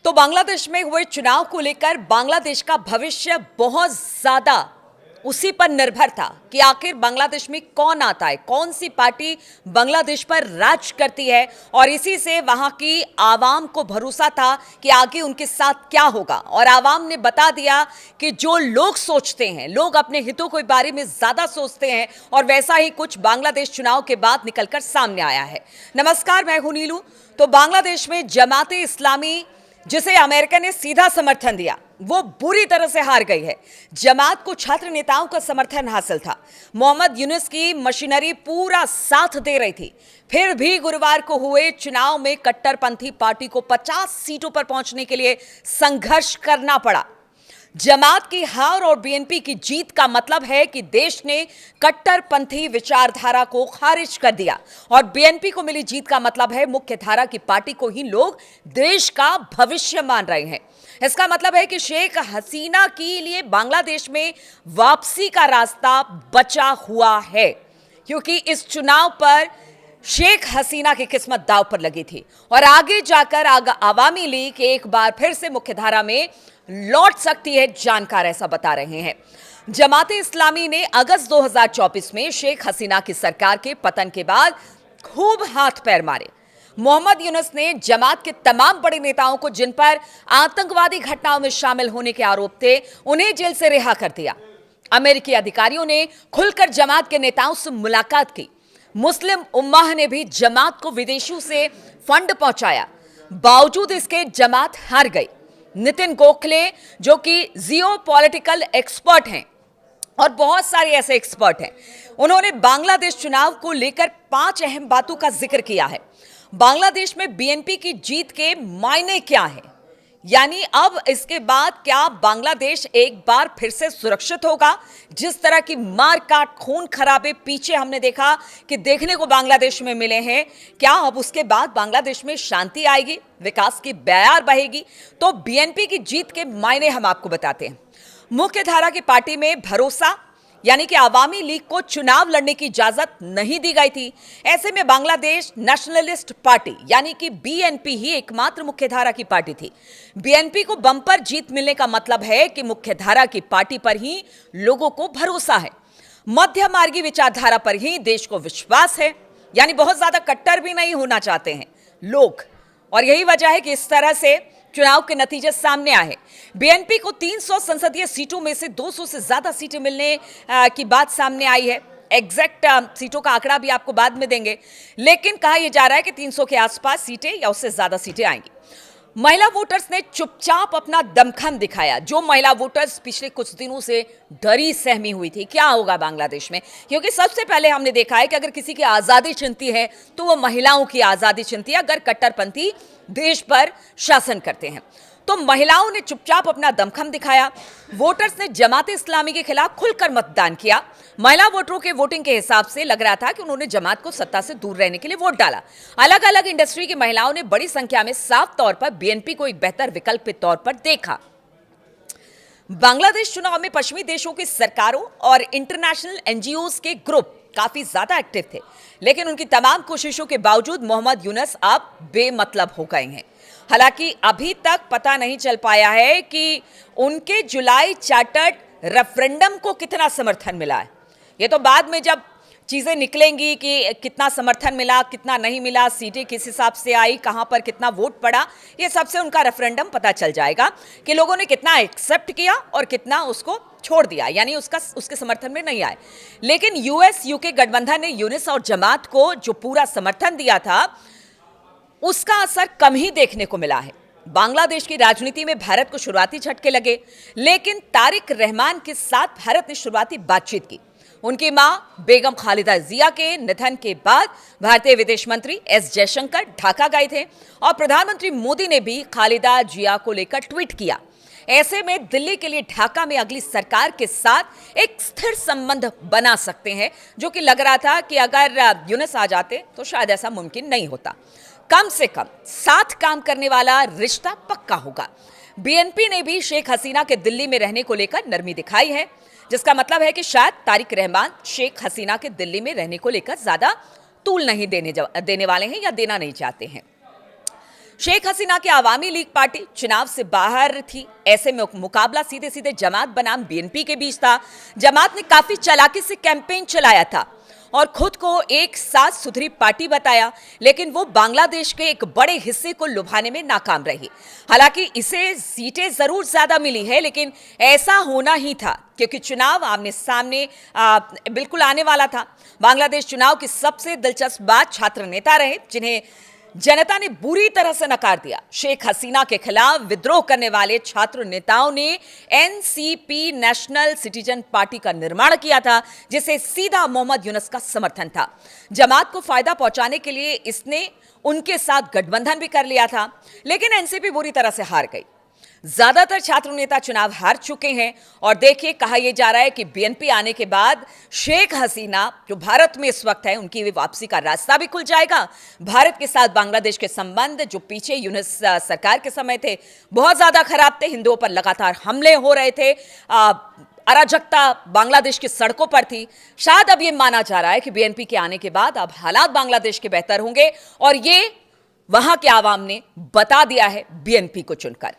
तो बांग्लादेश में हुए चुनाव को लेकर बांग्लादेश का भविष्य बहुत ज्यादा उसी पर निर्भर था कि आखिर बांग्लादेश में कौन आता है, कौन सी पार्टी बांग्लादेश पर राज करती है। और इसी से वहां की आवाम को भरोसा था कि आगे उनके साथ क्या होगा। और आवाम ने बता दिया कि जो लोग सोचते हैं, लोग अपने हितों के बारे में ज्यादा सोचते हैं, और वैसा ही कुछ बांग्लादेश चुनाव के बाद निकलकर सामने आया है। नमस्कार, मैं हूं नीलू। तो बांग्लादेश में जमाते इस्लामी, जिसे अमेरिका ने सीधा समर्थन दिया, वो बुरी तरह से हार गई है। जमात को छात्र नेताओं का समर्थन हासिल था। मोहम्मद यूनुस की मशीनरी पूरा साथ दे रही थी। फिर भी गुरुवार को हुए चुनाव में कट्टरपंथी पार्टी को 50 सीटों पर पहुंचने के लिए संघर्ष करना पड़ा। जमात की हार और बीएनपी की जीत का मतलब है कि देश ने कट्टरपंथी विचारधारा को खारिज कर दिया, और बीएनपी को मिली जीत का मतलब है मुख्य धारा की पार्टी को ही लोग देश का भविष्य मान रहे हैं। इसका मतलब है कि शेख हसीना के लिए बांग्लादेश में वापसी का रास्ता बचा हुआ है, क्योंकि इस चुनाव पर शेख हसीना की किस्मत दांव पर लगी थी और आगे जाकर आवामी लीग एक बार फिर से मुख्यधारा में लौट सकती है, जानकार ऐसा बता रहे हैं। जमाते इस्लामी ने अगस्त 2024 में शेख हसीना की सरकार के पतन के बाद खूब हाथ पैर मारे। मोहम्मद यूनुस ने जमात के तमाम बड़े नेताओं को, जिन पर आतंकवादी घटनाओं में शामिल होने के आरोप थे, उन्हें जेल से रिहा कर दिया। अमेरिकी अधिकारियों ने खुलकर जमात के नेताओं से मुलाकात की। मुस्लिम उम्माह ने भी जमात को विदेशों से फंड पहुंचाया। बावजूद इसके जमात हार गई। नितिन गोखले, जो कि जियोपॉलिटिकल एक्सपर्ट हैं और बहुत सारे ऐसे एक्सपर्ट हैं, उन्होंने बांग्लादेश चुनाव को लेकर 5 अहम बातों का जिक्र किया है। बांग्लादेश में बीएनपी की जीत के मायने क्या हैं, यानी अब इसके बाद क्या बांग्लादेश एक बार फिर से सुरक्षित होगा। जिस तरह की मार काट, खून खराबे पीछे हमने देखा कि देखने को बांग्लादेश में मिले हैं, क्या अब उसके बाद बांग्लादेश में शांति आएगी, विकास की बयार बहेगी? तो बीएनपी की जीत के मायने हम आपको बताते हैं। मुख्य धारा की पार्टी में भरोसा, यानी कि आवामी लीग को चुनाव लड़ने की इजाजत नहीं दी गई थी। ऐसे में बांग्लादेश नेशनलिस्ट पार्टी यानी कि बीएनपी ही एकमात्र मुख्यधारा की पार्टी थी। बीएनपी को बम्पर जीत मिलने का मतलब है कि मुख्यधारा की पार्टी पर ही लोगों को भरोसा है, मध्य मार्गी विचारधारा पर ही देश को विश्वास है, यानी बहुत ज्यादा कट्टर भी नहीं होना चाहते हैं लोग। और यही वजह है कि इस तरह से चुनाव के नतीजे सामने आए। बीएनपी को 300 संसदीय सीटों में से 200 से ज्यादा सीटें मिलने की बात सामने आई है। एग्जैक्ट सीटों का आंकड़ा भी आपको बाद में देंगे, लेकिन कहा यह जा रहा है कि 300 के आसपास सीटें या उससे ज्यादा सीटें आएंगी। महिला वोटर्स ने चुपचाप अपना दमखम दिखाया। जो महिला वोटर्स पिछले कुछ दिनों से डरी सहमी हुई थी क्या होगा बांग्लादेश में, क्योंकि सबसे पहले हमने देखा है कि अगर किसी की आजादी चिंती है तो वो महिलाओं की आजादी चिंती है, अगर कट्टरपंथी देश पर शासन करते हैं। तो महिलाओं ने चुपचाप अपना दमखम दिखाया। वोटर्स ने जमाते इस्लामी के खिलाफ खुलकर मतदान किया। महिला वोटरों के वोटिंग के हिसाब से लग रहा था कि उन्होंने जमात को सत्ता से दूर रहने के लिए वोट डाला। अलग अलग इंडस्ट्री की महिलाओं ने बड़ी संख्या में साफ तौर पर बीएनपी को एक बेहतर विकल्प के तौर पर देखा। बांग्लादेश चुनाव में पश्चिमी देशों की सरकारों और इंटरनेशनल एनजीओज के ग्रुप काफी ज्यादा एक्टिव थे, लेकिन उनकी तमाम कोशिशों के बावजूद मोहम्मद यूनुस अब बेमतलब हो गए हैं। हालांकि अभी तक पता नहीं चल पाया है कि उनके जुलाई चार्टर्ड रेफरेंडम को कितना समर्थन मिला है। ये तो बाद में जब चीजें निकलेंगी कि कितना समर्थन मिला, कितना नहीं मिला, सीटें किस हिसाब से आई, कहां पर कितना वोट पड़ा, ये सबसे उनका रेफरेंडम पता चल जाएगा कि लोगों ने कितना एक्सेप्ट किया और कितना उसको छोड़ दिया, यानी उसके समर्थन में नहीं आए। लेकिन यूएस यूके गठबंधन ने यूनुस और जमात को जो पूरा समर्थन दिया था, उसका असर कम ही देखने को मिला है। बांग्लादेश की राजनीति में भारत को शुरुआती झटके लगे, लेकिन तारिक रहमान के साथ भारत ने शुरुआती बातचीत की। उनकी मां बेगम खालिदा जिया के निधन के बाद भारतीय विदेश मंत्री एस जयशंकर ढाका गए थे और प्रधानमंत्री मोदी ने भी खालिदा जिया को लेकर ट्वीट किया। ऐसे में दिल्ली के लिए ढाका में अगली सरकार के साथ एक स्थिर संबंध बना सकते हैं, जो कि लग रहा था कि अगर यूनुस आ जाते तो शायद ऐसा मुमकिन नहीं होता। कम से कम साथ काम करने वाला रिश्ता पक्का होगा। बीएनपी ने भी शेख हसीना के दिल्ली में रहने को लेकर नरमी दिखाई है, जिसका मतलब है कि शायद तारिक रहमान शेख हसीना के दिल्ली में रहने को लेकर ज्यादा तूल नहीं देने वाले हैं या देना नहीं चाहते हैं। शेख हसीना की आवामी लीग पार्टी चुनाव से बाहर थी। ऐसे में मुकाबला सीधे सीधे जमात बनाम बीएनपी के बीच था। जमात ने काफी चालाकी से कैंपेन चलाया था और खुद को एक साथ सुथरी पार्टी बताया, लेकिन वो बांग्लादेश के एक बड़े हिस्से को लुभाने में नाकाम रही। हालांकि इसे सीटें जरूर ज्यादा मिली है, लेकिन ऐसा होना ही था क्योंकि चुनाव आमने सामने बिल्कुल आने वाला था। बांग्लादेश चुनाव की सबसे दिलचस्प बात छात्र नेता रहे, जिन्हें जनता ने बुरी तरह से नकार दिया। शेख हसीना के खिलाफ विद्रोह करने वाले छात्र नेताओं ने एनसीपी नेशनल सिटीजन पार्टी का निर्माण किया था, जिसे सीधा मोहम्मद यूनुस का समर्थन था। जमात को फायदा पहुंचाने के लिए इसने उनके साथ गठबंधन भी कर लिया था, लेकिन एनसीपी बुरी तरह से हार गई। ज्यादातर छात्र नेता चुनाव हार चुके हैं और देखिए, कहा यह जा रहा है कि बीएनपी आने के बाद शेख हसीना जो भारत में इस वक्त है, उनकी वापसी का रास्ता भी खुल जाएगा। भारत के साथ बांग्लादेश के संबंध जो पीछे यूनुस सरकार के समय थे बहुत ज्यादा खराब थे। हिंदुओं पर लगातार हमले हो रहे थे, अराजकता बांग्लादेश की सड़कों पर थी। शायद अब यह माना जा रहा है कि बीएनपी के आने के बाद अब हालात बांग्लादेश के बेहतर होंगे और ये वहां के आवाम ने बता दिया है बीएनपी को चुनकर।